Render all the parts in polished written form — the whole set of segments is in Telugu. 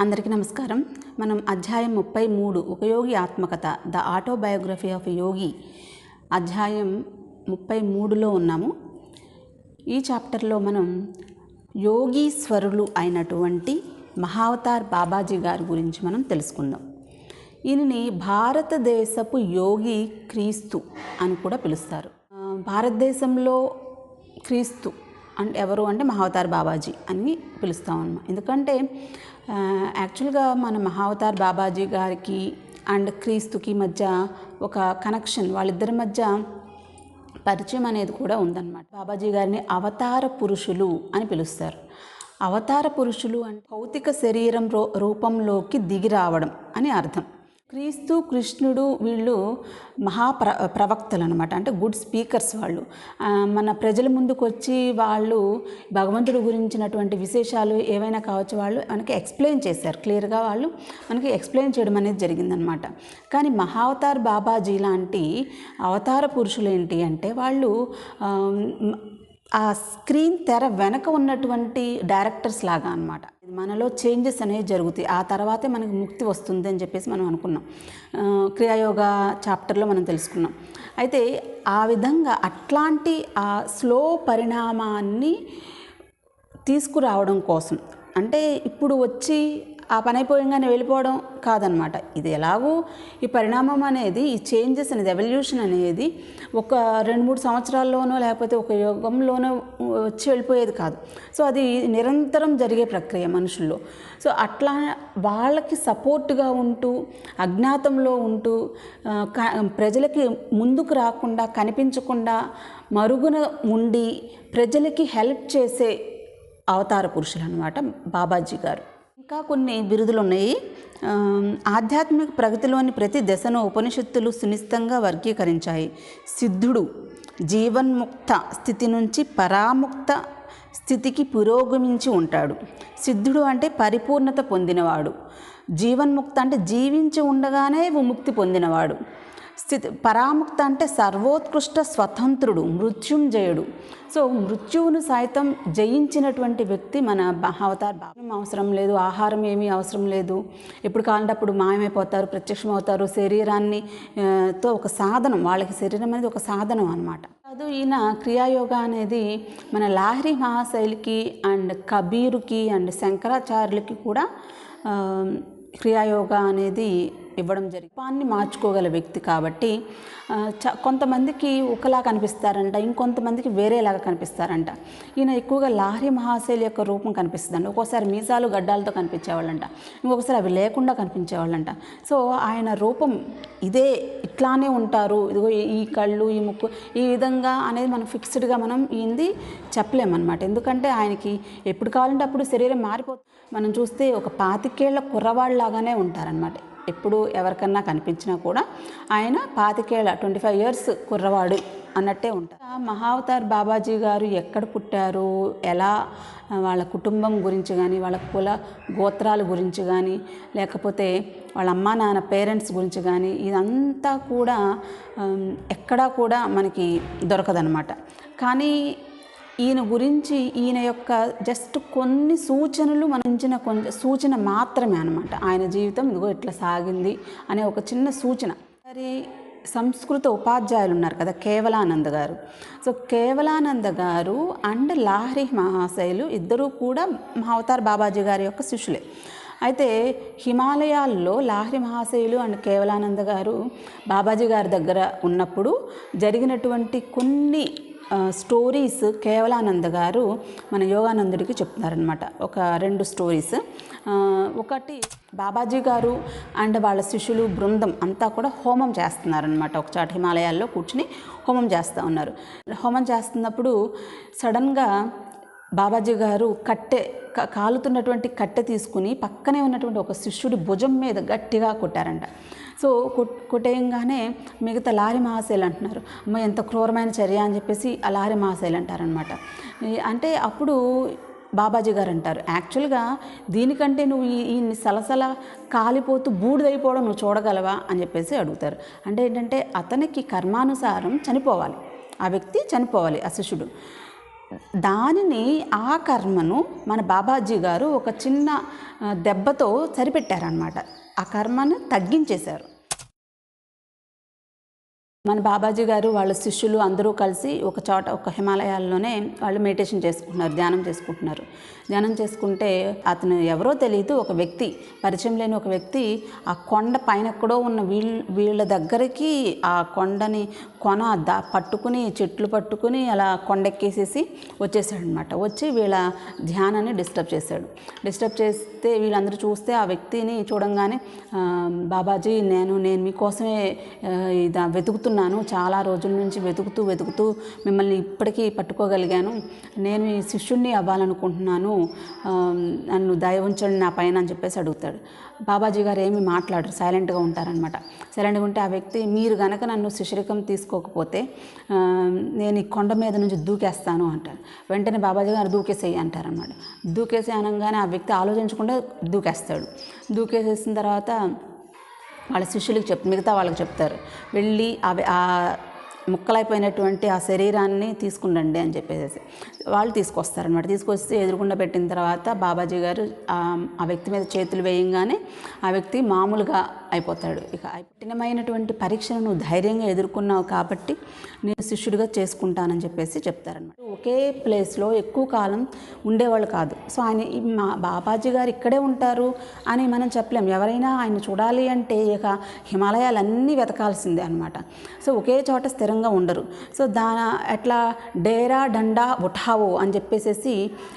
అందరికీ నమస్కారం. మనం అధ్యాయం 33 ఒక యోగి ఆత్మకథ ద ఆటోబయోగ్రఫీ ఆఫ్ యోగి అధ్యాయం 33లో ఉన్నాము. ఈ చాప్టర్లో మనం యోగీశ్వరులు అయినటువంటి మహావతార్ బాబాజీ గారి గురించి మనం తెలుసుకుందాం. ఈయనని భారతదేశపు యోగి క్రీస్తు అని కూడా పిలుస్తారు. భారతదేశంలో క్రీస్తు అంటే ఎవరు అంటే మహావతార్ బాబాజీ అని పిలుస్తాం అన్నమాట. ఎందుకంటే యాక్చువల్గా మన మహావతార్ బాబాజీ గారికి అండ్ క్రీస్తుకి మధ్య ఒక కనెక్షన్, వాళ్ళిద్దరి మధ్య పరిచయం అనేది కూడా ఉందన్నమాట. బాబాజీ గారిని అవతార పురుషులు అని పిలుస్తారు. అవతార పురుషులు అంటే భౌతిక శరీరం రూపంలోకి దిగి రావడం అని అర్థం. క్రీస్తు, కృష్ణుడు వీళ్ళు ప్రవక్తలు అనమాట. అంటే గుడ్ స్పీకర్స్. వాళ్ళు మన ప్రజల ముందుకు వచ్చి వాళ్ళు భగవంతుడి గురించినటువంటి విశేషాలు ఏవైనా కావచ్చు, వాళ్ళు మనకి ఎక్స్ప్లెయిన్ చేశారు. క్లియర్గా వాళ్ళు మనకి ఎక్స్ప్లెయిన్ చేయడం అనేది జరిగిందనమాట. కానీ మహావతార్ బాబాజీ లాంటి అవతార పురుషులు ఏంటి అంటే వాళ్ళు ఆ స్క్రీన్ తెర వెనక ఉన్నటువంటి డైరెక్టర్స్ లాగా అనమాట. మనలో చేంజెస్ అనేవి జరుగుతాయి, ఆ తర్వాతే మనకు ముక్తి వస్తుంది అని చెప్పేసి మనం అనుకున్నాం. క్రియాయోగ చాప్టర్లో మనం తెలుసుకున్నాం. అయితే ఆ విధంగా అట్లాంటి ఆ స్లో పరిణామాన్ని తీసుకురావడం కోసం, అంటే ఇప్పుడు వచ్చి ఆ పని అయిపోయంగానే వెళ్ళిపోవడం కాదనమాట. ఇది ఎలాగో ఈ పరిణామం అనేది, ఈ చేంజెస్ అనేది, ఎవల్యూషన్ అనేది ఒక 2-3 సంవత్సరాల్లోనో లేకపోతే ఒక యుగంలోనో వచ్చి వెళ్ళిపోయేది కాదు. సో అది నిరంతరం జరిగే ప్రక్రియ మనుషుల్లో. సో అట్లా వాళ్ళకి సపోర్ట్గా ఉంటూ, అజ్ఞాతంలో ఉంటూ, ప్రజలకి ముందుకు రాకుండా, కనిపించకుండా మరుగున ఉండి ప్రజలకి హెల్ప్ చేసే అవతార పురుషులు అన్నమాట బాబాజీ గారు. ఇంకా కొన్ని బిరుదులు ఉన్నాయి. ఆధ్యాత్మిక ప్రగతిలోని ప్రతి దశను ఉపనిషత్తులు సునిశ్చితంగా వర్గీకరించాయి. సిద్ధుడు జీవన్ముక్త స్థితి నుంచి పరాముక్త స్థితికి పురోగమించి ఉంటాడు. సిద్ధుడు అంటే పరిపూర్ణత పొందినవాడు. జీవన్ముక్త అంటే జీవించి ఉండగానే విముక్తి పొందినవాడు. పరాముక్త అంటే సర్వోత్కృష్ట స్వతంత్రుడు, మృత్యుంజయుడు. సో మృత్యువును సైతం జయించినటువంటి వ్యక్తి మన మహావతార్ బాబా. అవసరం లేదు, ఆహారం ఏమీ అవసరం లేదు, ఎప్పుడు కావాలంటే అప్పుడు మాయమైపోతారు, ప్రత్యక్షమవుతారు. శరీరాన్ని తో ఒక సాధనం, వాళ్ళకి శరీరం అనేది ఒక సాధనం అన్నమాట. అది ఈయన క్రియాయోగ అనేది మన లాహిరి మహాశైలికి అండ్ కబీరుకి అండ్ శంకరాచార్యులకి కూడా క్రియాయోగ అనేది ఇవ్వడం జరిగింది. రూపాన్ని మార్చుకోగల వ్యక్తి కాబట్టి కొంతమందికి ఒకలా కనిపిస్తారంట, ఇంకొంతమందికి వేరేలాగా కనిపిస్తారంట. ఈయన ఎక్కువగా లాహిరి మహాశైలి యొక్క రూపం కనిపిస్తుందండి. ఒక్కోసారి మీసాలు గడ్డాలతో కనిపించేవాళ్ళంట, ఇంకొకసారి అవి లేకుండా కనిపించేవాళ్ళంట. సో ఆయన రూపం ఇదే, ఇట్లానే ఉంటారు, ఇదిగో ఈ కళ్ళు, ఈ ముక్కు, ఈ విధంగా అనేది మనం ఫిక్స్డ్గా మనం ఈయనది చెప్పలేమన్నమాట. ఎందుకంటే ఆయనకి ఎప్పుడు కావాలంటే అప్పుడు శరీరం మారిపోతుంది. మనం చూస్తే ఒక 25 ఏళ్ల కుర్రవాళ్ళలాగానే ఉంటారనమాట. ఎప్పుడు ఎవరికన్నా కనిపించినా కూడా ఆయన 25 years కుర్రవాడు అన్నట్టే ఉంటారు. మహావతార్ బాబాజీ గారు ఎక్కడ పుట్టారు, ఎలా, వాళ్ళ కుటుంబం గురించి కానీ, వాళ్ళ కుల గోత్రాల గురించి కానీ, లేకపోతే వాళ్ళ అమ్మా నాన్న పేరెంట్స్ గురించి కానీ, ఇదంతా కూడా ఎక్కడా కూడా మనకి దొరకదనమాట. కానీ ఈయన గురించి, ఈయన యొక్క జస్ట్ కొన్ని సూచనలు, మనం కొంచెం సూచన మాత్రమే అనమాట. ఆయన జీవితం ఇదిగో ఇట్లా సాగింది అనే ఒక చిన్న సూచన. మరి సంస్కృత ఉపాధ్యాయులు ఉన్నారు కదా, కేవలానంద గారు. సో కేవలానంద గారు అండ్ లాహిరి మహాశైలు ఇద్దరూ కూడా మహావతార్ బాబాజీ గారి యొక్క శిష్యులే. అయితే హిమాలయాల్లో లాహిరి మహాశైలు అండ్ కేవలానంద గారు బాబాజీ గారి దగ్గర ఉన్నప్పుడు జరిగినటువంటి కొన్ని స్టోరీస్ కేవలానంద గారు మన యోగానందుడికి చెప్తున్నారనమాట. ఒక 2 స్టోరీస్. ఒకటి, బాబాజీ గారు అండ్ వాళ్ళ శిష్యులు బృందం అంతా కూడా హోమం చేస్తున్నారనమాట. ఒకచాట హిమాలయాల్లో కూర్చుని హోమం చేస్తూ ఉన్నారు. హోమం చేస్తున్నప్పుడు సడన్గా బాబాజీ గారు కాలుతున్నటువంటి కట్టె తీసుకుని పక్కనే ఉన్నటువంటి ఒక శిష్యుడి భుజం మీద గట్టిగా కొట్టారంట. సో కొట్టేయంగానే మిగతా లాహిరి మహాశైలు అంటున్నారు, అమ్మ ఎంత క్రూరమైన చర్య అని చెప్పేసి ఆ లాహిరి మహాశైలు అంటారనమాట. అంటే అప్పుడు బాబాజీ గారు అంటారు, యాక్చువల్గా దీనికంటే నువ్వు ఈ సలసల కాలిపోతూ బూడిదైపోవడం నువ్వు చూడగలవా అని చెప్పేసి అడుగుతారు. అంటే ఏంటంటే అతనికి కర్మానుసారం చనిపోవాలి, ఆ వ్యక్తి చనిపోవాలి, ఆ శిష్యుడు. దానిని ఆ కర్మను మన బాబాజీ గారు ఒక చిన్న దెబ్బతో సరిపెట్టారనమాట. ఆ కర్మను తగ్గించేశారు. మన బాబాజీ గారు వాళ్ళ శిష్యులు అందరూ కలిసి ఒక చోట ఒక హిమాలయాల్లోనే వాళ్ళు మెడిటేషన్ చేసుకుంటున్నారు, ధ్యానం చేసుకుంటున్నారు. ధ్యానం చేసుకుంటే అతను ఎవరో తెలియదు, ఒక వ్యక్తి, పరిచయం లేని ఒక వ్యక్తి ఆ కొండ పైన ఎక్కడో ఉన్న వీళ్ళ దగ్గరికి ఆ కొండని పట్టుకుని చెట్లు పట్టుకుని అలా కొండెక్కేసేసి వచ్చేసాడనమాట. వచ్చి వీళ్ళ ధ్యానాన్ని డిస్టర్బ్ చేశాడు. డిస్టర్బ్ చేస్తే వీళ్ళందరూ చూస్తే ఆ వ్యక్తిని చూడంగానే బాబాజీ నేను మీకోసమే వెతుకుతున్నాను, చాలా రోజుల నుంచి వెతుకుతూ మిమ్మల్ని ఇప్పటికీ పట్టుకోగలిగాను, నేను మీ శిష్యుణ్ణి అవ్వాలనుకుంటున్నాను, నన్ను దయ ఉంచండి నా పైన అని చెప్పేసి అడుగుతాడు. బాబాజీ గారు ఏమీ మాట్లాడరు, సైలెంట్గా ఉంటారనమాట. సైలెంట్గా ఉంటే ఆ వ్యక్తి మీరు గనక నన్ను శిష్యరికం తీసుకోకపోతే నేను ఈ కొండ మీద నుంచి దూకేస్తాను అంటారు. వెంటనే బాబాజీ గారు దూకేసేయి అంటారనమాట. దూకేసి అనగానే ఆ వ్యక్తి ఆలోచించకుండా దూకేస్తాడు. దూకేసేసిన తర్వాత వాళ్ళ శిష్యులకి మిగతా వాళ్ళకి చెప్తారు, వెళ్ళి ఆ ముక్కలైపోయినటువంటి ఆ శరీరాన్ని తీసుకుండండి అని చెప్పేసి వాళ్ళు తీసుకొస్తారనమాట. తీసుకొస్తే ఎదురుకుండా పెట్టిన తర్వాత బాబాజీ గారు ఆ వ్యక్తి మీద చేతులు వేయంగానే ఆ వ్యక్తి మామూలుగా అయిపోతాడు. ఇక కఠినమైనటువంటి పరీక్షను నువ్వు ధైర్యంగా ఎదుర్కొన్నావు కాబట్టి నేను శిష్యుడిగా చేసుకుంటానని చెప్పేసి చెప్తారనమాట. ఒకే ప్లేస్లో ఎక్కువ కాలం ఉండేవాళ్ళు కాదు. సో మా బాబాజీ గారు ఇక్కడే ఉంటారు అని మనం చెప్పలేం. ఎవరైనా ఆయన చూడాలి అంటే ఇక హిమాలయాలన్నీ వెతకాల్సిందే అనమాట. సో ఒకే చోట స్థిరంగా ఉండరు. సో ఎట్లా డేరా డండా ఉఠావో అని చెప్పేసి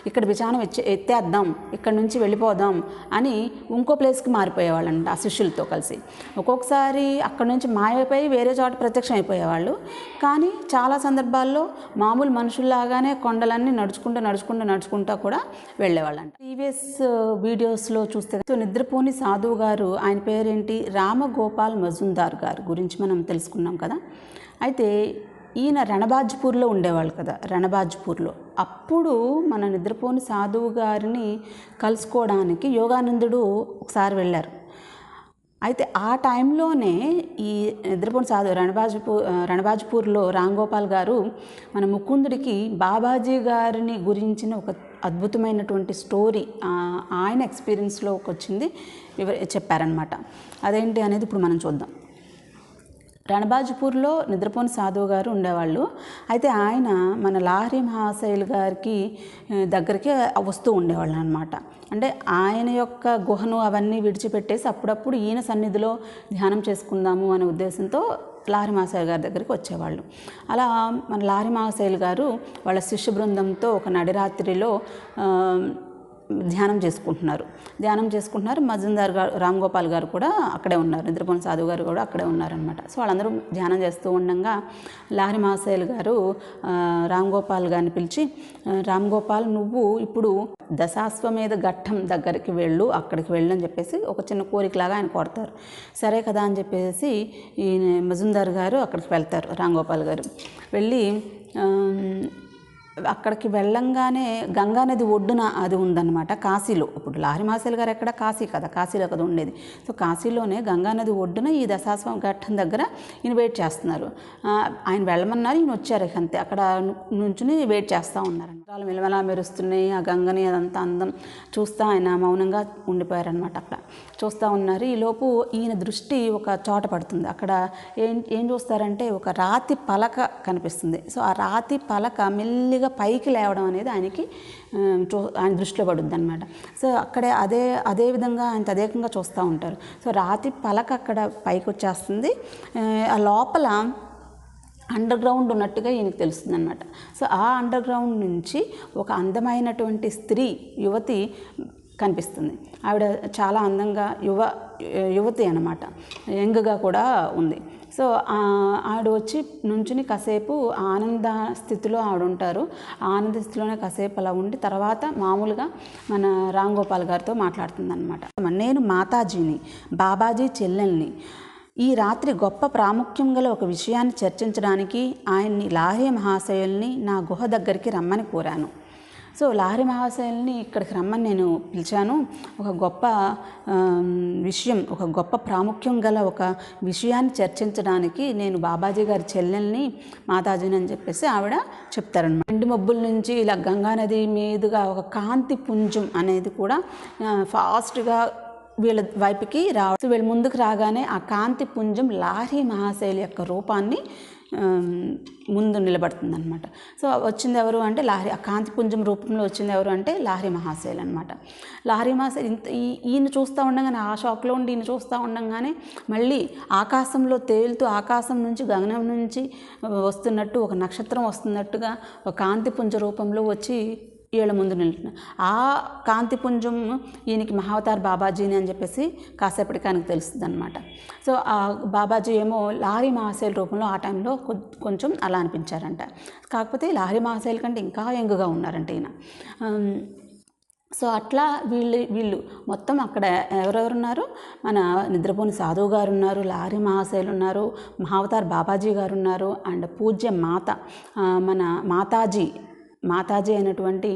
ఇక్కడ విచానం ఎత్తేద్దాం, ఇక్కడ నుంచి వెళ్ళిపోదాం అని ఇంకో ప్లేస్కి మారిపోయేవాళ్ళంట ఆ శిష్యులతో కలిసి. ఒక్కొక్కసారి అక్కడ నుంచి మాయమైపోయి వేరే చోట ప్రత్యక్షం అయిపోయేవాళ్ళు. కానీ చాలా సందర్భాల్లో మామూలు మనుషుల్లాగానే కొండలన్నీ నడుచుకుంటూ కూడా వెళ్ళేవాళ్ళంట. ప్రీవియస్ వీడియోస్లో చూస్తే నిద్రపోని సాధువు గారు, ఆయన పేరేంటి, రామగోపాల్ మజుందార్ గారు గురించి మనం తెలుసుకున్నాం కదా. అయితే ఈయన రణబాజ్పూర్లో ఉండేవాళ్ళు కదా, రణబాజ్పూర్లో. అప్పుడు మన నిద్రపోని సాధువు గారిని కలుసుకోవడానికి యోగానందుడు ఒకసారి వెళ్ళారు. అయితే ఆ టైంలోనే ఈ నిద్రపోని సాధువు రణబాజ్పూర్లో రాంగోపాల్ గారు మన ముకుందుడికి బాబాజీ గారిని గురించిన ఒక అద్భుతమైనటువంటి స్టోరీ ఆయన ఎక్స్పీరియన్స్లోకి వచ్చింది చెప్పారనమాట. అదేంటి అనేది ఇప్పుడు మనం చూద్దాం. రణబాజ్పూర్లో నిద్రపోని సాధువు గారు ఉండేవాళ్ళు. అయితే ఆయన మన లాహరి మహాశైల్ గారికి దగ్గరికి వస్తూ ఉండేవాళ్ళు అనమాట. అంటే ఆయన యొక్క గుహను అవన్నీ విడిచిపెట్టేసి అప్పుడప్పుడు ఈయన సన్నిధిలో ధ్యానం చేసుకుందాము అనే ఉద్దేశంతో లాహరి మహాశైల్ గారి దగ్గరికి వచ్చేవాళ్ళు. అలా మన లాహరి మహాశైల్ గారు వాళ్ళ శిష్య బృందంతో ఒక నడిరాత్రిలో ధ్యానం చేసుకుంటున్నారు. మజుందార్ గారు, రామ్గోపాల్ గారు కూడా అక్కడే ఉన్నారు, నిద్రపోని సాధువు గారు కూడా అక్కడే ఉన్నారనమాట. సో వాళ్ళందరూ ధ్యానం చేస్తూ ఉండగా లాహరి మహాశైల్ గారు రామ్గోపాల్ గారిని పిలిచి, రామ్గోపాల్ నువ్వు ఇప్పుడు దశాశ్వమేధ ఘట్టం దగ్గరికి అక్కడికి వెళ్ళు అని చెప్పేసి ఒక చిన్న కోరికలాగా ఆయన కోరతారు. సరే కదా అని చెప్పేసి ఈ మజుందార్ గారు అక్కడికి వెళ్తారు. రామ్గోపాల్ గారు వెళ్ళి అక్కడికి వెళ్ళంగానే గంగానది ఒడ్డున అది ఉందన్నమాట, కాశీలో. ఇప్పుడు లాహరి మహాశైల్ గారు ఎక్కడ, కాశీ కదా, కాశీలో కదా ఉండేది. సో కాశీలోనే గంగానది ఒడ్డున ఈ దశాశ్వం ఘట్టం దగ్గర ఈయన వెయిట్ చేస్తున్నారు. ఆయన వెళ్ళమన్నారు, ఈయన వచ్చారు. అంతే, అక్కడ నుంచుని వెయిట్ చేస్తూ ఉన్నారు. మిలమలా మెరుస్తున్నాయి ఆ గంగని, అదంతా అందం చూస్తూ ఆయన మౌనంగా ఉండిపోయారనమాట. అక్కడ చూస్తూ ఉన్నారు. ఈలోపు ఈయన దృష్టి ఒక చోట పడుతుంది. అక్కడ ఏం చూస్తారంటే ఒక రాతి పలక కనిపిస్తుంది. సో ఆ రాతి పలక మెల్లిగా పైకి లేవడం అనేది ఆయన దృష్టిలో పడుద్ది అనమాట. సో అక్కడే అదే విధంగా ఆయన తదేకంగా చూస్తూ ఉంటారు. సో రాతి పలక అక్కడ పైకి వచ్చేస్తుంది. ఆ లోపల అండర్ గ్రౌండ్ ఉన్నట్టుగా ఈయనకి తెలుస్తుంది అనమాట. సో ఆ అండర్ గ్రౌండ్ నుంచి ఒక అందమైనటువంటి యువతి కనిపిస్తుంది. ఆవిడ చాలా అందంగా యువతి అన్నమాట, యంగ్గా కూడా ఉంది. సో ఆవిడ వచ్చి నుంచుని కాసేపు ఆనంద స్థితిలో ఆవిడ ఉంటారు. ఆనంద స్థితిలోనే కాసేపు అలా ఉండి తర్వాత మామూలుగా మన రాంగోపాల్ గారితో మాట్లాడుతుంది అనమాట. నేను మాతాజీని, బాబాజీ చెల్లెల్ని. ఈ రాత్రి గొప్ప ప్రాముఖ్యం గల ఒక విషయాన్ని చర్చించడానికి ఆయన్ని లాహరి మహాశయుల్ని నా గుహ దగ్గరికి రమ్మని కోరాను. సో లాహిరి మహాశయుల్ని ఇక్కడికి రమ్మని నేను పిలిచాను. ఒక గొప్ప విషయం, ఒక గొప్ప ప్రాముఖ్యం గల ఒక విషయాన్ని చర్చించడానికి నేను బాబాజీ గారి చెల్లెల్ని మాతాజీని అని చెప్పేసి ఆవిడ చెప్తారనమాట. ఎండు మబ్బుల నుంచి ఇలా గంగానది మీదుగా ఒక కాంతి పుంజం అనేది కూడా ఫాస్ట్గా వీళ్ళ వైపుకి రావచ్చు. వీళ్ళ ముందుకు రాగానే ఆ కాంతి పుంజం లాహిరి మహాశయుల యొక్క రూపాన్ని ముందు నిలబడుతుంది అనమాట. సో వచ్చింది ఎవరు అంటే లాహిరి, ఆ కాంతి పుంజం రూపంలో వచ్చింది ఎవరు అంటే లాహిరి మహాశయులు అనమాట. లాహిరి మహాశయులు ఈయన చూస్తూ ఉండగానే, ఆ షాక్లో ఉండి ఈయన చూస్తూ ఉండగానే మళ్ళీ ఆకాశంలో తేలుతూ, ఆకాశం నుంచి గగనం నుంచి వస్తున్నట్టు, ఒక నక్షత్రం వస్తున్నట్టుగా ఒక కాంతి పుంజ రూపంలో వచ్చి వీళ్ళ ముందు నిలుచున్నారు. ఆ కాంతిపుంజం ఈయనకి మహావతార్ బాబాజీని అని చెప్పేసి కాసేపటికి ఆయనకు తెలుస్తుంది అనమాట. సో ఆ బాబాజీ ఏమో లాహిరి మహాశయుల రూపంలో ఆ టైంలో కొంచెం అలా అనిపించారంట. కాకపోతే లాహిరి మహాశయుల కంటే ఇంకా యంగ్గా ఉన్నారంట ఈయన. సో అట్లా వీళ్ళు మొత్తం అక్కడ ఎవరెవరున్నారు, మన నిద్రపోని సాధువు గారు ఉన్నారు, లాహిరి మహాశయులు ఉన్నారు, మహావతార్ బాబాజీ గారు ఉన్నారు, అండ్ పూజ్య మాత, మన మాతాజీ అయినటువంటి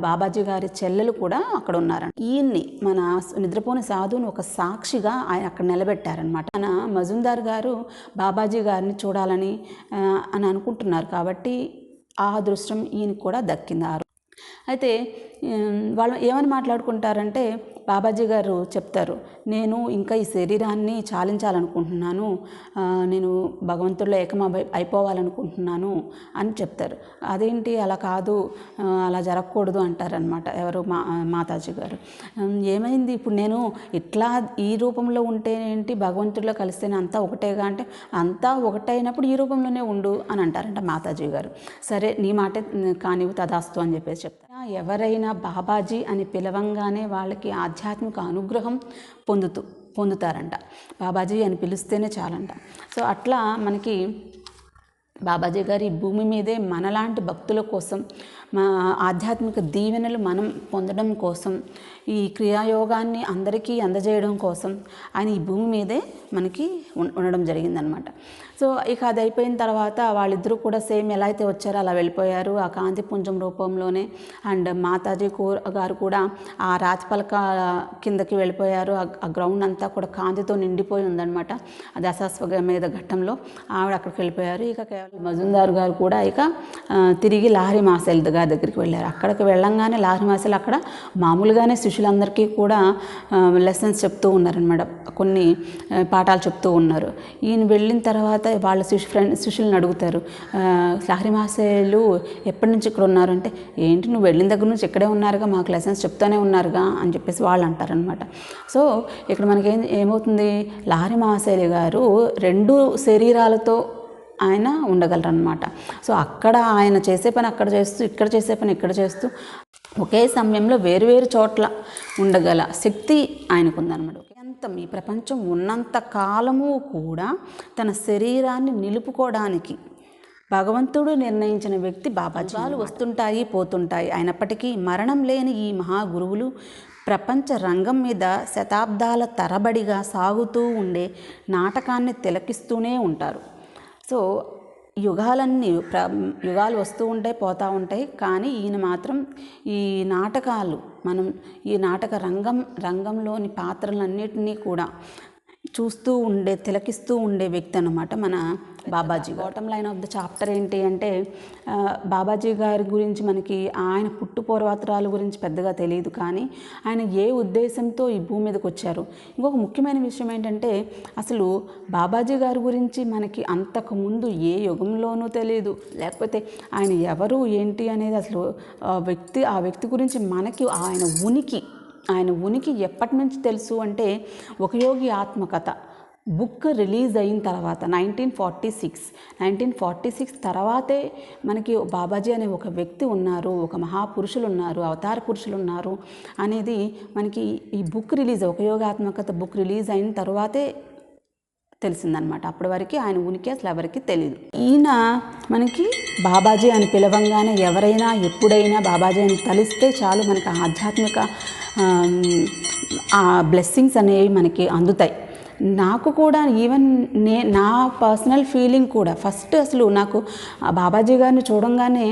బాబాజీ గారి చెల్లెలు కూడా అక్కడ ఉన్నారంట. ఈయన్ని మన నిద్రపోని సాధువుని ఒక సాక్షిగా ఆయన అక్కడ నిలబెట్టారనమాట. మన మజుందార్ గారు బాబాజీ గారిని చూడాలని అని అనుకుంటున్నారు కాబట్టి ఆ అదృష్టం ఈయనకి కూడా దక్కింది. అయితే వాళ్ళు ఏమని మాట్లాడుకుంటారంటే, బాబాజీ గారు చెప్తారు, నేను ఇంకా ఈ శరీరాన్ని చాలించాలనుకుంటున్నాను, నేను భగవంతుడిలో అయిపోవాలనుకుంటున్నాను అని చెప్తారు. అదేంటి అలా కాదు, అలా జరగకూడదు అంటారనమాట ఎవరు, మాతాజీ గారు. ఏమైంది ఇప్పుడు నేను ఇట్లా ఈ రూపంలో ఉంటేనేంటి, భగవంతుడిలో కలిస్తేనే అంతా ఒకటేగా అంటే, అంతా ఒకటైనప్పుడు ఈ రూపంలోనే ఉండు అని అంటారంట మాతాజీ గారు. సరే నీ మాటే కానివ్వు తదాస్తు అని చెప్పేసి చెప్తారు. ఎవరైనా బాబాజీ అని పిలవంగానే వాళ్ళకి ఆధ్యాత్మిక అనుగ్రహం పొందుతారంట. బాబాజీ అని పిలిస్తేనే చాలంట. సో అట్లా మనకి బాబాజీ గారి భూమి మీదే మనలాంటి భక్తుల కోసం, మా ఆధ్యాత్మిక దీవెనలు మనం పొందడం కోసం, ఈ క్రియాయోగాన్ని అందరికీ అందజేయడం కోసం ఆయన ఈ భూమి మీదే మనకి ఉండడం జరిగిందనమాట. సో ఇక అది అయిపోయిన తర్వాత వాళ్ళిద్దరూ కూడా సేమ్ ఎలా అయితే వచ్చారో అలా వెళ్ళిపోయారు, ఆ కాంతి పుంజం రూపంలోనే. అండ్ మాతాజీ గారు కూడా ఆ రాతిపలక కిందకి వెళ్ళిపోయారు. ఆ గ్రౌండ్ అంతా కూడా కాంతితో నిండిపోయి ఉందన్నమాట. ఆ దశాశ్వమేధ ఘట్టంలో ఆవిడ అక్కడికి వెళ్ళిపోయారు. ఇక కేవలం మజుందార్ గారు కూడా ఇక తిరిగి లాహిరి మహాశయుల గారి దగ్గరికి వెళ్ళారు. అక్కడికి వెళ్ళంగానే లాహిరి మహాశయులు అక్కడ మామూలుగానే శిష్యులందరికీ కూడా లెసన్స్ చెప్తూ ఉన్నారనమాట, కొన్ని పాఠాలు చెప్తూ ఉన్నారు. ఈయన వెళ్ళిన తర్వాత వాళ్ళ శిష్యులను అడుగుతారు, లాహిరి మహాశయులు ఎప్పటి నుంచి ఇక్కడ ఉన్నారు అంటే, ఏంటి నువ్వు వెళ్ళిన దగ్గర నుంచి ఇక్కడే ఉన్నారుగా, మాకు లెసన్స్ చెప్తూనే ఉన్నారుగా అని చెప్పేసి వాళ్ళు అంటారనమాట. సో ఇక్కడ మనకి ఏమవుతుంది, లాహిరి మహాశయులు గారు 2 శరీరాలతో ఆయన ఉండగలరన్నమాట. సో అక్కడ ఆయన చేసే పని అక్కడ చేస్తూ, ఇక్కడ చేసే పని ఇక్కడ చేస్తూ, ఒకే సమయంలో వేరువేరు చోట్ల ఉండగల శక్తి ఆయనకు ఉందన్నమాట. ఈ ప్రపంచం ఉన్నంత కాలము కూడా తన శరీరాన్ని నిలుపుకోవడానికి భగవంతుడు నిర్ణయించిన వ్యక్తి బాబాజీ. వస్తుంటాయి పోతుంటాయి, అయినప్పటికీ మరణం లేని ఈ మహాగురువులు ప్రపంచ రంగం మీద శతాబ్దాల తరబడిగా సాగుతూ ఉండే నాటకాన్ని తిలకిస్తూనే ఉంటారు. సో యుగాలు వస్తూ ఉంటాయి, పోతూ ఉంటాయి, కానీ ఈయన మాత్రం ఈ నాటకాలు, మనం ఈ నాటక రంగంలోని పాత్రలన్నిటినీ కూడా చూస్తూ తిలకిస్తూ ఉండే వ్యక్తి అన్నమాట మన Babaji. Bottom line of the chapter ఏంటి అంటే, బాబాజీ గారి గురించి మనకి ఆయన పూర్వోత్తరాల గురించి పెద్దగా తెలియదు, కానీ ఆయన ఏ ఉద్దేశంతో ఈ భూమి మీదకి వచ్చారు. ఇంకొక ముఖ్యమైన విషయం ఏంటంటే, అసలు బాబాజీ గారి గురించి మనకి అంతకుముందు ఏ యుగంలోనూ తెలియదు, లేకపోతే ఆయన ఎవరు ఏంటి అనేది అసలు ఆ వ్యక్తి గురించి మనకి ఆయన ఉనికి ఎప్పటి నుంచి తెలుసు అంటే, ఒక యోగి ఆత్మకథ బుక్ రిలీజ్ అయిన తర్వాత 1946 తర్వాతే మనకి బాబాజీ అనే ఒక వ్యక్తి ఉన్నారు, ఒక మహాపురుషులు ఉన్నారు, అవతార పురుషులు ఉన్నారు అనేది మనకి ఈ బుక్ రిలీజ్, ఒక యోగి ఆత్మకథ బుక్ రిలీజ్ అయిన తర్వాతే తెలిసిందనమాట. అప్పటి వరకు ఆయన ఉనికి అసలు ఎవరికి తెలియదు. ఈయన మనకి బాబాజీ అని పిలవంగానే ఎవరైనా ఎప్పుడైనా బాబాజీ అని తలిస్తే చాలు, మనకి ఆధ్యాత్మిక ఆ బ్లెస్సింగ్స్ అనేవి మనకి అందుతాయి. నాకు కూడా ఈవెన్ నా పర్సనల్ ఫీలింగ్ కూడా ఫస్ట్ అసలు నాకు బాబాజీ గారిని చూడంగానే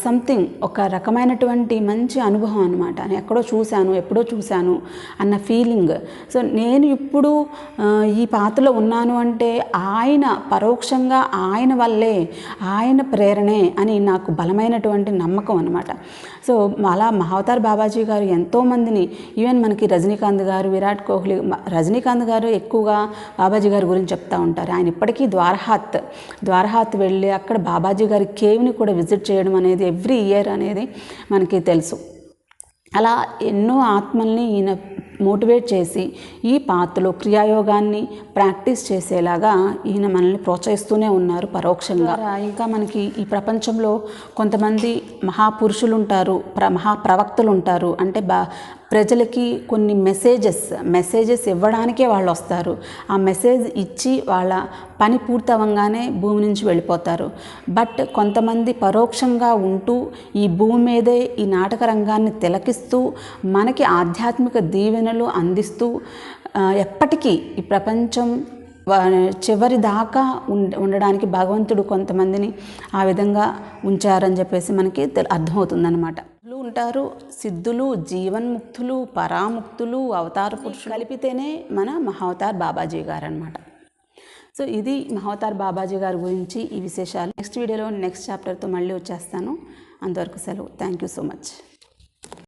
సంథింగ్ ఒక రకమైనటువంటి మంచి అనుభవం అనమాట. నేను ఎక్కడో చూశాను, ఎప్పుడో చూశాను అన్న ఫీలింగ్. సో నేను ఇప్పుడు ఈ పాత్రలో ఉన్నాను అంటే ఆయన పరోక్షంగా ఆయన వల్లే, ఆయన ప్రేరణే అని నాకు బలమైనటువంటి నమ్మకం అనమాట. సో అలా మహావతార్ బాబాజీ గారు ఎంతోమందిని, ఈవెన్ మనకి రజనీకాంత్ గారు, విరాట్ కోహ్లీ, రజనీకాంత్ గారు ఎక్కువగా బాబాజీ గారి గురించి చెప్తూ ఉంటారు. ఆయన ఇప్పటికీ ద్వారహాత్ వెళ్ళి అక్కడ బాబాజీ గారి కేవ్ని కూడా విజిట్ చేయడం అనేది ఎవ్రీ ఇయర్ అనేది మనకి తెలుసు. అలా ఎన్నో ఆత్మల్ని ఈయన మోటివేట్ చేసి ఈ పాత్రలో క్రియాయోగాన్ని ప్రాక్టీస్ చేసేలాగా ఈయన మనల్ని ప్రోత్సహిస్తూనే ఉన్నారు పరోక్షంగా. ఇంకా మనకి ఈ ప్రపంచంలో కొంతమంది మహాపురుషులు ఉంటారు, మహాప్రవక్తలు ఉంటారు. అంటే ప్రజలకి కొన్ని మెసేజెస్ ఇవ్వడానికే వాళ్ళు వస్తారు. ఆ మెసేజ్ ఇచ్చి వాళ్ళ పని పూర్తవంగానే భూమి నుంచి వెళ్ళిపోతారు. బట్ కొంతమంది పరోక్షంగా ఉంటూ ఈ భూమి మీదే ఈ నాటక రంగాన్ని తిలకిస్తూ మనకి ఆధ్యాత్మిక దీవెనలు అందిస్తూ ఎప్పటికీ ఈ ప్రపంచం చివరి దాకా ఉండడానికి భగవంతుడు కొంతమందిని ఆ విధంగా ఉంచారని చెప్పేసి మనకి అర్థమవుతుందన్నమాట. ఉంటారు సిద్ధులు, జీవన్ముక్తులు, పరాముక్తులు, అవతార పురుషులు కలిపితేనే మన మహావతార్ బాబాజీ గారు అనమాట. సో ఇది మహావతార్ బాబాజీ గారి గురించి ఈ విశేషాలు. నెక్స్ట్ వీడియోలో నెక్స్ట్ చాప్టర్తో మళ్ళీ వచ్చేస్తాను. అంతవరకు సెలవు. Thank you so much.